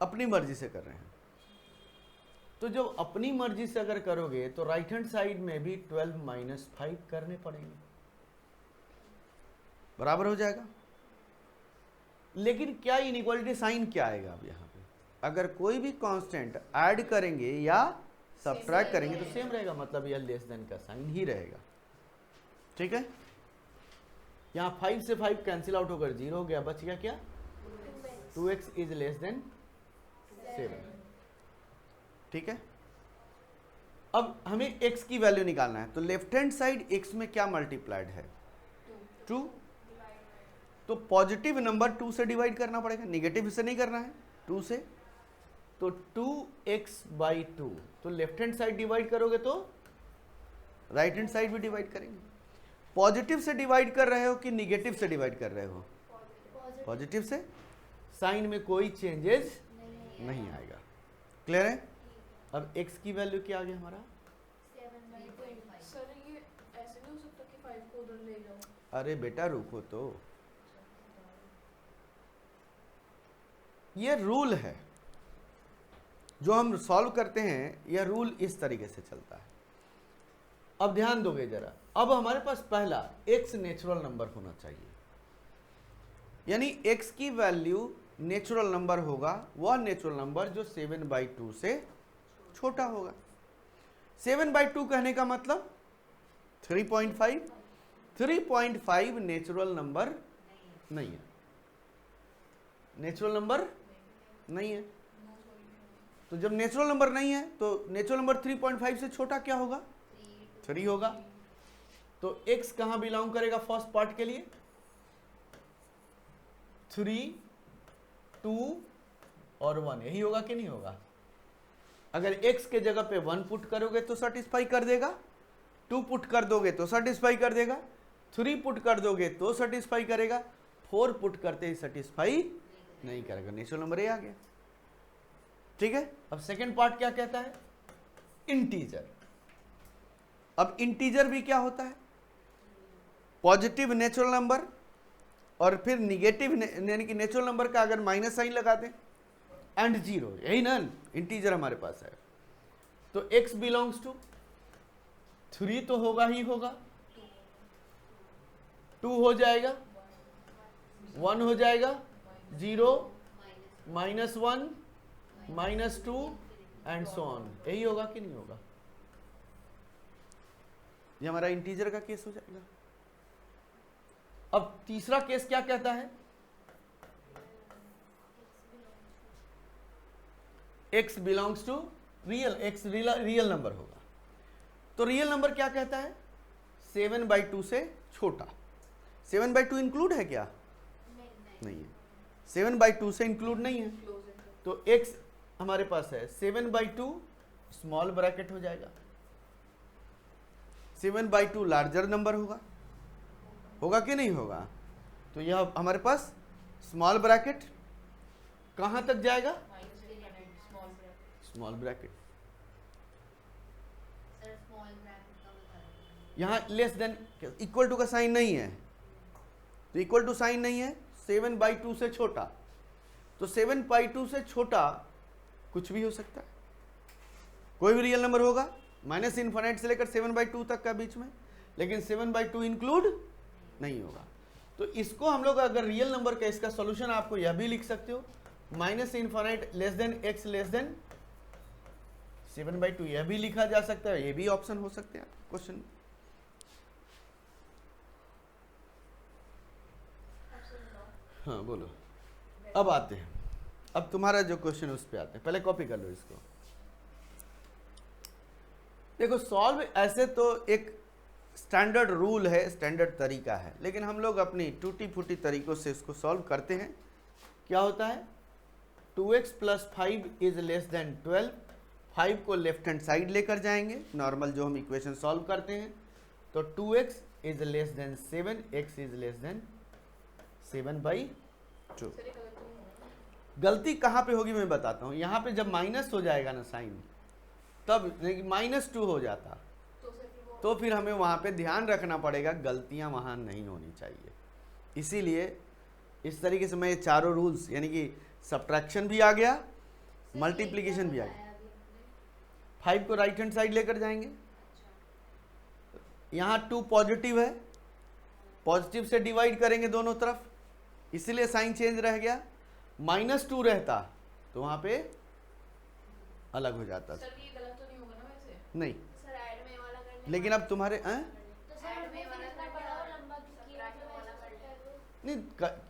अपनी मर्जी से कर रहे हैं। तो जब अपनी मर्जी से अगर करोगे तो राइट हैंड साइड में भी 12 माइनस 5 करने पड़ेंगे, बराबर हो जाएगा। लेकिन क्या इनइक्वालिटी साइन क्या आएगा अब यहाँ पे? अगर कोई भी कांस्टेंट ऐड करेंगे या सब्ट्रैक्ट करेंगे तो सेम रहेगा, मतलब यह लेस देन का साइन ही रहेगा। ठीक है, यहाँ 5 से 5 कैंसिल आउट होकर 0 हो गया, बच गया क्या? 2x is less then 7। ठीक है, अब हमें x की वैल्यू निकालना है, तो लेफ्ट हैंड साइड x में क्या मल्टीप्लाइड है? 2। तो पॉजिटिव नंबर 2 से डिवाइड करना पड़ेगा, निगेटिव से नहीं करना है, 2 से। तो 2x/2, तो लेफ्ट हैंड साइड डिवाइड करोगे तो राइट हैंड साइड भी डिवाइड करेंगे। पॉजिटिव से डिवाइड कर रहे हो कि निगेटिव से डिवाइड कर रहे हो? पॉजिटिव से। साइन में कोई चेंजेस नहीं आएगा। क्लियर है? अब x की वैल्यू क्या आ गया हमारा? 7/25। सर ये ऐसे नहीं हो सकता कि 5 को उधर ले जाओ? अरे बेटा रुको, तो ये रूल है जो हम सॉल्व करते हैं, यह रूल इस तरीके से चलता है। अब ध्यान दोगे जरा, अब हमारे पास पहला x नेचुरल नंबर होना चाहिए, यानी x की वैल्यू नेचुरल नंबर होगा, वह नेचुरल नंबर जो 7/2 से छोटा होगा। 7/2 कहने का मतलब 3.5। 3.5 नेचुरल नंबर नहीं है, नेचुरल नंबर नहीं है। तो जब नेचुरल नंबर नहीं है तो नेचुरल नंबर 3.5 से छोटा क्या होगा? 3 होगा। तो x कहां बिलोंग करेगा फर्स्ट पार्ट के लिए? 3, 2 और 1, यही होगा कि नहीं होगा? अगर x के जगह पे 1 पुट करोगे तो सेटिस्फाई कर देगा, 2 पुट कर दोगे तो सेटिस्फाई कर देगा, 3 पुट कर दोगे तो सेटिस्फाई करेगा, 4 पुट करते ही सेटिस्फाई नहीं करेगा। नेचुरल नंबर ये आ गया। ठीक है, अब सेकेंड पार्ट क्या कहता है? इंटीजर। अब इंटीजर भी क्या होता है? पॉजिटिव नेचुरल नंबर और फिर निगेटिव, यानी कि नेचुरल नंबर का अगर माइनस साइन लगा दें एंड 0, यही ना इंटीजर हमारे पास है। तो x बिलोंग्स टू 3 तो होगा ही होगा, 2 हो जाएगा, 1 हो जाएगा, 0, -1, -2 एंड सो ऑन, यही होगा कि नहीं होगा? ये हमारा इंटीजर का केस हो जाएगा। अब तीसरा केस क्या कहता है? x belongs to real, x real number होगा। तो रियल नंबर क्या कहता है? 7/2 से छोटा। 7/2 इंक्लूड है क्या? नहीं है, 7/2 से इंक्लूड नहीं है। तो x हमारे पास है 7/2, स्मॉल ब्रैकेट हो जाएगा। 7/2 लार्जर नंबर होगा, होगा कि नहीं होगा? तो यह हमारे पास स्मॉल ब्रैकेट कहां तक जाएगा? Small bracket. यहां लेस देन इक्वल टू का साइन नहीं है, तो इक्वल टू साइन नहीं है, 7/2 से छोटा। तो 7/2 से छोटा कुछ भी हो सकता है, कोई भी रियल नंबर होगा, -∞ से लेकर 7/2 तक का बीच में, लेकिन 7/2 इंक्लूड नहीं होगा। तो इसको हम लोग अगर रियल नंबर का इसका सॉल्यूशन आपको यह भी लिख सकते हो, -∞ less than x less then 7/2, यह भी लिखा जा सकता है, ये भी ऑप्शन हो सकते हैं क्वेश्चन। हाँ बोलो, अब आते हैं, अब तुम्हारा जो क्वेश्चन उस पे आते हैं, पहले कॉपी कर लो इसको। देखो सॉल्व ऐसे तो एक स्टैंडर्ड रूल है, स्टैंडर्ड तरीका है, लेकिन हम लोग अपनी टूटी फूटी तरीकों से इसको सॉल्व करते हैं। क्या होता है, 2x plus 5 is less then 12, 5 को लेफ्ट हैंड साइड लेकर जाएंगे, नॉर्मल जो हम इक्वेशन सॉल्व करते हैं, तो 2x is less then 7, x is less then 7/2। Sir ये गलत नहीं है। गलती कहाँ पे होगी मैं बताता हूँ। यहाँ पे जब माइनस हो जाएगा ना साइन, तब -2 हो जाता, तो सर फिर वो तो फिर हमें वहाँ पे ध्यान रखना पड़ेगा, गलतियाँ वहाँ नहीं होनी चाहिए। इसीलिए इस तरीके से मैं ये चारों रूल्स, यानी कि सब्ट्रैक्शन भी आ गया, मल्टीप्लिकेशन भी आ गया। 5 को राइट हैंड साइड लेकर जाएंगे, यहाँ 2 पॉजिटिव है, पॉजिटिव से डिवाइड करेंगे दोनों तरफ, इसीलिए साइन चेंज रह गया। -2 रहता तो वहाँ पे अलग हो जाता था। सर ये गलत तो नहीं होगा ना वैसे? नहीं, सर ऐड में वाला करने लेकिन अब तुम्हारे तो सर ऐड हमें में वाला इतना कर बड़ा दिया, और लंबा किया सब्ट्रैक्ट तो वाला ऐसा कर करता है तो नहीं,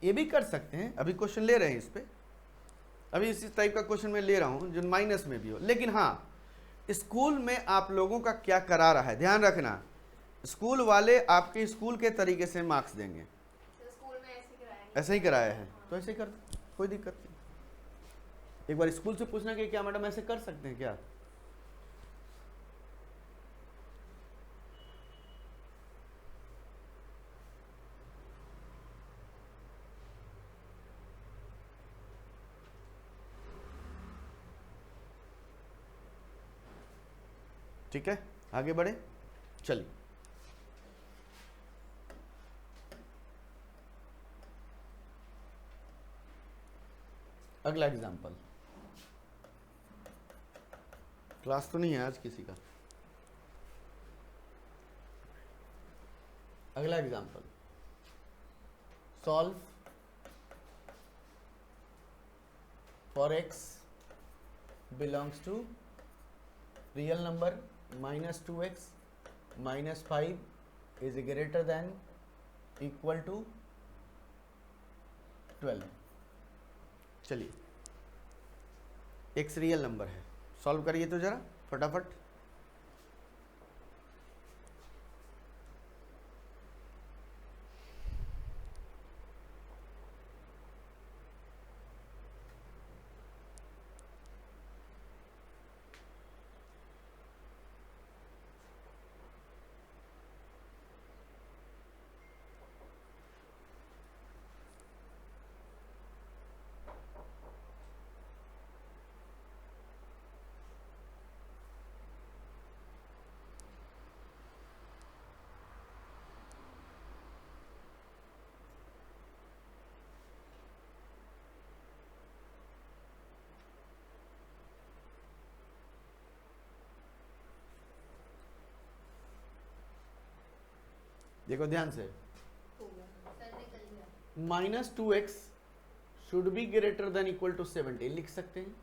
ये भी कर सकते हैं, अभी क्वेश्चन ले रहे हैं इस पे, अभी इसी टाइप का क्वेश्चन मैं ले रहा हूँ जो माइनस में भी हो। लेकिन हाँ, स्कूल में आप लोगों का क्या करा रहा है, ध्यान रखना, स्कूल वाले आपके स्कूल के तरीके से मार्क्स देंगे, सर स्कूल में ऐसे कराएंगे। ऐसा ही कराया है तो ऐसे ही कर, कोई दिक्कत नहीं। एक बार स्कूल से पूछना कि क्या मैडम ऐसे कर सकते हैं क्या। ठीक है, आगे बढ़े, चलिए। अगला एग्जाम्पल, क्लास तो नहीं है आज किसी का। अगला example, solve for x belongs to real number -2x -5 is greater than equal to 12। चलिए, x रियल नंबर है, सॉल्व करिए तो जरा फटाफट। देखो ध्यान से, हो गया। सर निकल गया। -2x should be greater than equal to 17 लिख सकते हैं।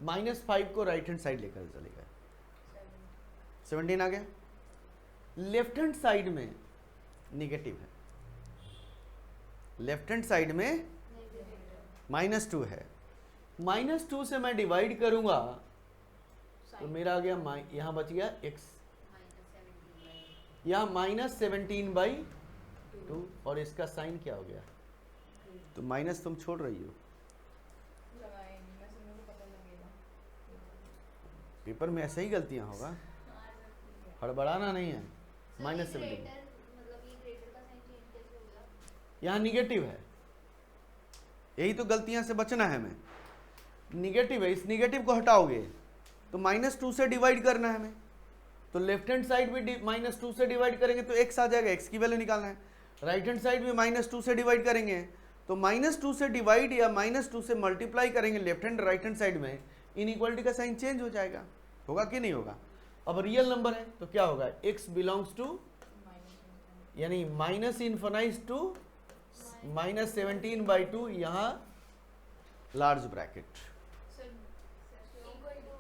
-5 को राइट हैंड साइड लेकर चले गए, 17 आ गया। लेफ्ट हैंड साइड में निगेटिव है, लेफ्ट हैंड साइड में -2 है, -2 से मैं डिवाइड करूंगा तो मेरा आ गया, यहां बच गया x, यहाँ -17/2, और इसका साइन क्या हो गया, तो माइनस तुम छोड़ रही हो, लगाए नहीं, मैं मेरे को पता लगेगा। पेपर में ऐसे ही गलतियां होगा, हड़बड़ाना नहीं है। -17 मतलब ये ग्रेटर का साइन चेंज कैसे हो गया? यहाँ निगेटिव है, यही तो गलतियां से बचना है हमें। निगेटिव है, इस निगेटिव को हटाओगे तो -2 से डिवाइड करना है हमें, तो लेफ्ट हैंड साइड भी -2 से डिवाइड करेंगे तो x आ जाएगा, x की वैल्यू निकालना है। राइट हैंड साइड भी -2 से डिवाइड करेंगे तो -2 से डिवाइड या -2 से मल्टीप्लाई करेंगे left hand right hand side में, इनइक्वालिटी का साइन चेंज हो जाएगा, होगा कि नहीं होगा। अब रियल नंबर है तो क्या होगा, x बिलोंग्स टू, यानी -∞ टू -17/2, यहाँ large bracket. Sir equal to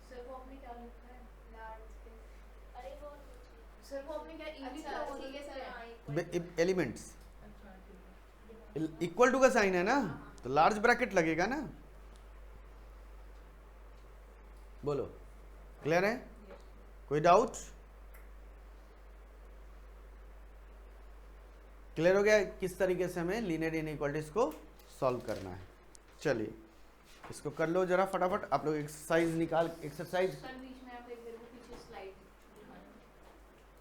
sir वो आपने क्या लिखा है? लार्ज पे, अरे वो सर वो आपने क्या इंग्लिश अच्छा का ठीक है सर, हाँ एलिमेंट्स अच्छा ठीक है। इक्वल टू का साइन है ना, तो लार्ज ब्रैकेट लगेगा ना। बोलो, क्लियर है, कोई डाउट? क्लियर हो गया किस तरीके से हमें लीनियर इनइक्वालिटीज को सॉल्व करना है। चलिए इसको कर लो जरा फटाफट आप लोग एक्सरसाइज निकाल एक्सरसाइज सर बीच